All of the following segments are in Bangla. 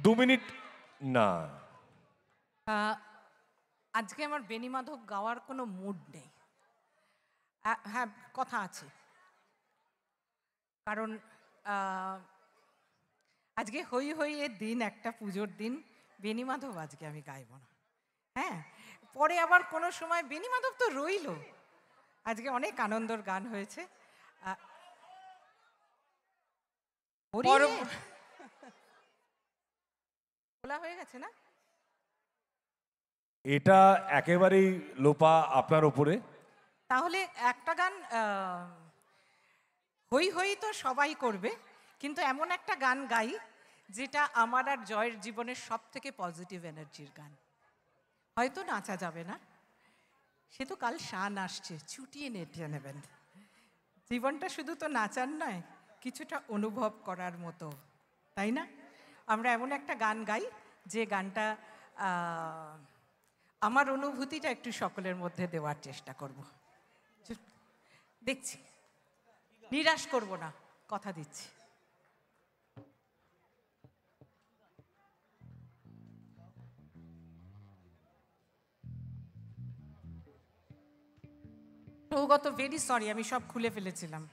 2 মিনিট না। আজকে আমার বেণী মাধব গাওয়ার কোনো মুড নেই। হ্যাঁ, কথা আছে, কারণ আজকে হই হই এর দিন, একটা পুজোর দিন। বেণী মাধব আজকে আমি গাইব না। হ্যাঁ, পরে আবার কোনো সময় বেণী মাধব তো রইল। আজকে অনেক আনন্দর গান হয়েছে। খোলা হয়ে গেছে না? এটা একেবারেই লোপা আপনার উপরে। তাহলে একটা গান, হই হই তো সবাই করবে, কিন্তু এমন একটা গান গাই যেটা আমার আর জয়ের জীবনের সব থেকে পজিটিভ এনার্জির গান। হয়তো নাচা যাবে না, সে তো কাল শান আসছে, ছুটিয়ে নেটে নেবেন। জীবনটা শুধু তো নাচার নয়, কিছুটা অনুভব করার মতো, তাই না? আমরা এমন একটা গান গাই যে গানটা আমার অনুভূতিটা একটু সকলের মধ্যে দেওয়ার চেষ্টা করব। দেখছি, নিরাশ করব না, কথা দিচ্ছি। সৌগত, ভেরি সরি, আমি সব খুলে ফেলেছিলাম।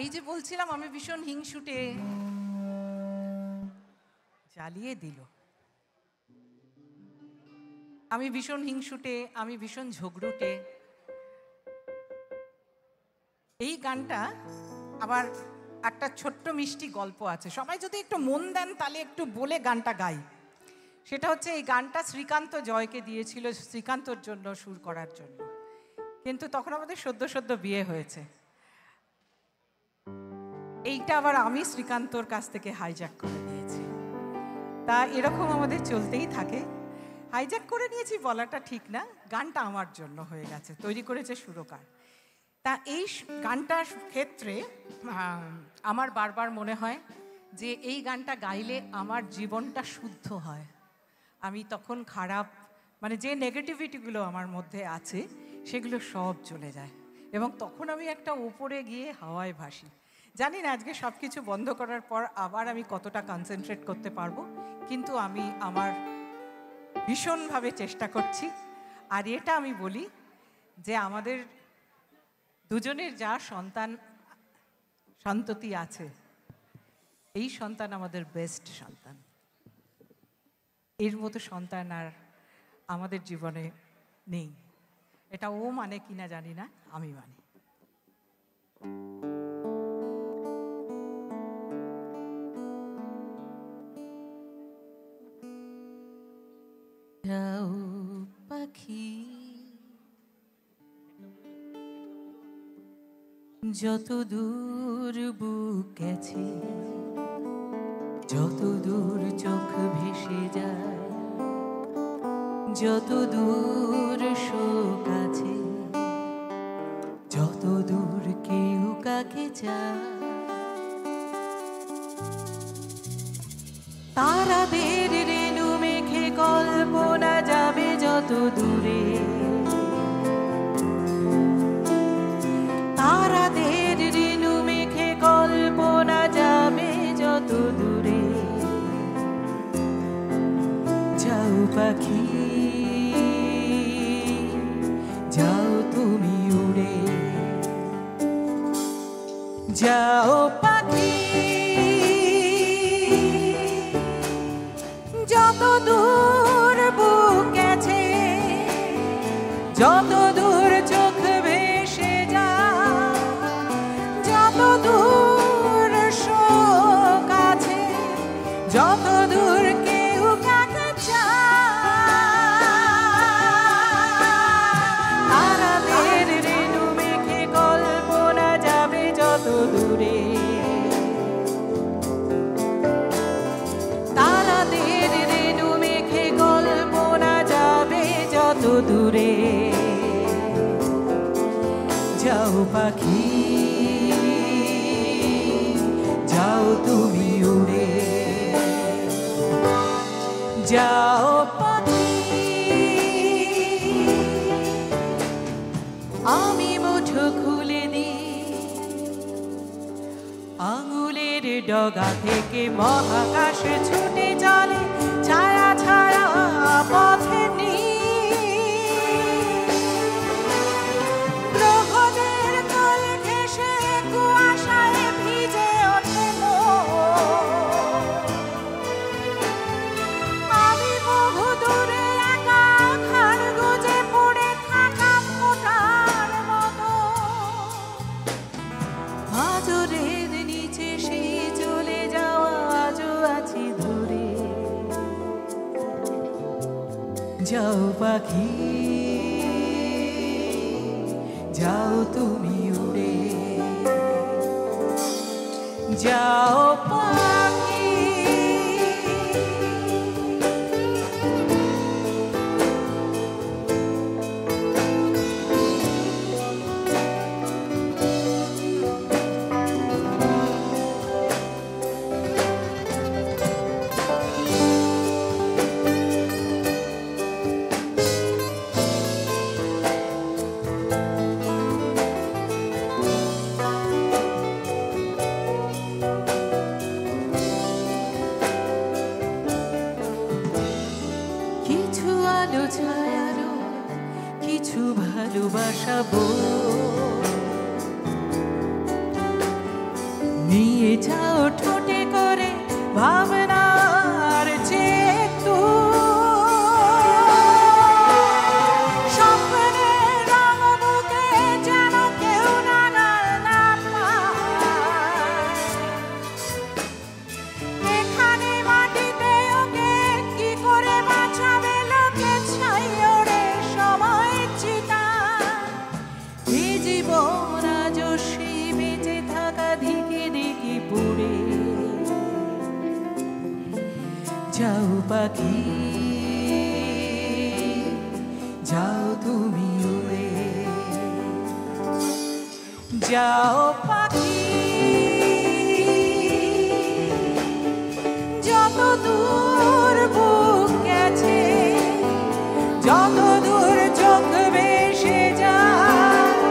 এই যে বলছিলাম আমি ভীষণ হিংসুটে, জ্বালিয়ে দিল। আমি ভীষণ হিংসুটে, আমি ভীষণ ঝগড়ুটে। এই গানটা আবার একটা ছোট্ট মিষ্টি গল্প আছে, সবাই যদি একটু মন দেন তাহলে একটু বলে গানটা গাই। সেটা হচ্ছে, এই গানটা শ্রীকান্ত জয়কে দিয়েছিল শ্রীকান্তর জন্য সুর করার জন্য, কিন্তু তখন আমাদের সদ্য সদ্য বিয়ে হয়েছে। এইটা আবার আমি শ্রীকান্তর কাছ থেকে হাইজ্যাক করে নিয়েছি। তা এরকম আমাদের চলতেই থাকে। হাইজ্যাক করে নিয়েছি বলাটা ঠিক না, গানটা আমার জন্য হয়ে গেছে, তৈরি করেছে সুরকার। তা এই গানটার ক্ষেত্রে আমার বারবার মনে হয় যে এই গানটা গাইলে আমার জীবনটা শুদ্ধ হয়। আমি তখন খারাপ, মানে যে নেগেটিভিটিগুলো আমার মধ্যে আছে সেগুলো সব চলে যায়, এবং তখন আমি একটা উপরে গিয়ে হাওয়ায় ভাসি। জানি না আজকে সব কিছু বন্ধ করার পর আবার আমি কতটা কনসেন্ট্রেট করতে পারবো, কিন্তু আমি আমার ভীষণভাবে চেষ্টা করছি। আর এটা আমি বলি যে আমাদের দুজনের যা সন্ততি আছে, এই সন্তান আমাদের বেস্ট সন্তান। এর মতো সন্তান আর আমাদের জীবনে নেই। এটা ও মানে কিনা জানি না, আমি মানি। যাও পাখি, যত দূর বুক গেছে, যত দূর চোখ ভেসে যায়, যত দূর শোক আছে, যত দূর কেউ কাকে চায়, তারাদের রেণু মেঘে কল্পনা যাবে যত দূরে, তারাদের রেণু মেঘে কল্পনা যাবে যত দূরে। যাও পাখি, যাও তুমি উড়ে, যাও পাখি, যত দূর বুক গেছে, যত দূর চোখ ভেসে যায়, যত দূর শোক আছে, যত দূর কেউ কাকে চায়, তারাদের রেণু মেঘে কল্পনা যাবে যত দূরে, তারাদের রেণু মেঘে কল্পনা যাবে যত দূরে। যাও পাখি, যাও তুমি উড়ে, যাও পাখি, আমি মুঠো খুলে দিই আঙুলের ডগা থেকে মহাকাশে ছুটে চলে ছায়া ছায়া পথে গ্রহদের কোল ঘেঁষে কুয়াশায় ভিজে ওঠে আমি বহু দূরে একা খাড় গুজে পড়ে থাকা ফোটার মতো আজরের নিচে সেই চলে যাওয়া আজও আছি ধরে যাও পাখি যাও তুমি উড়ে যাও পাখি কিছু আলো ছায়ারো কিছু ভালোবাসাবো নিয়ে যাও ঠোঁটে করে ভাবনার চেতু স্বপ্নের রঙ বুকে যেন কেউ নাগাল না পায় এখানে মাটিতে ওকে কি করে বাঁচাবে লোকে ছাই ওরে সময় চিতা এই জীবন আজও সেই বেঁচে থাকা ধিকে ধিকে পড়ে যাও পাখি যাও তুমি উড়ে যাও পাখি যত দূর বুক গেছে যত দূর চোখ ভেসে যায়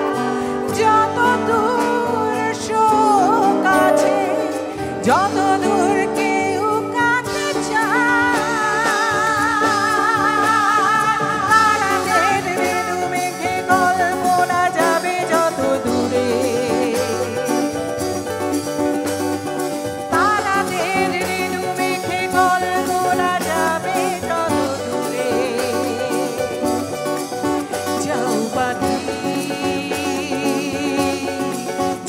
যত দূর শোক আছে যত দূর কেউ কাছে চারাদের রেণু মেঘে কল্পনা যাবে যত দূরে তারাদের রেণু মেঘে কল্পনা যাবে যত দূরে যাও পাখি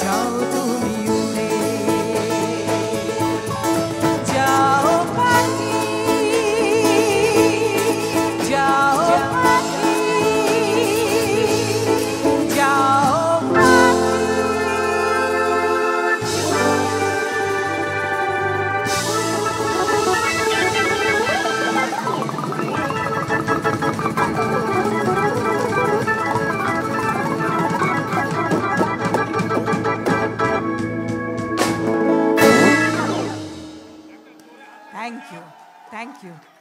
যাও তুমি উড়ে যাও পাখি যাও পাখি যাও Thank you. Thank you.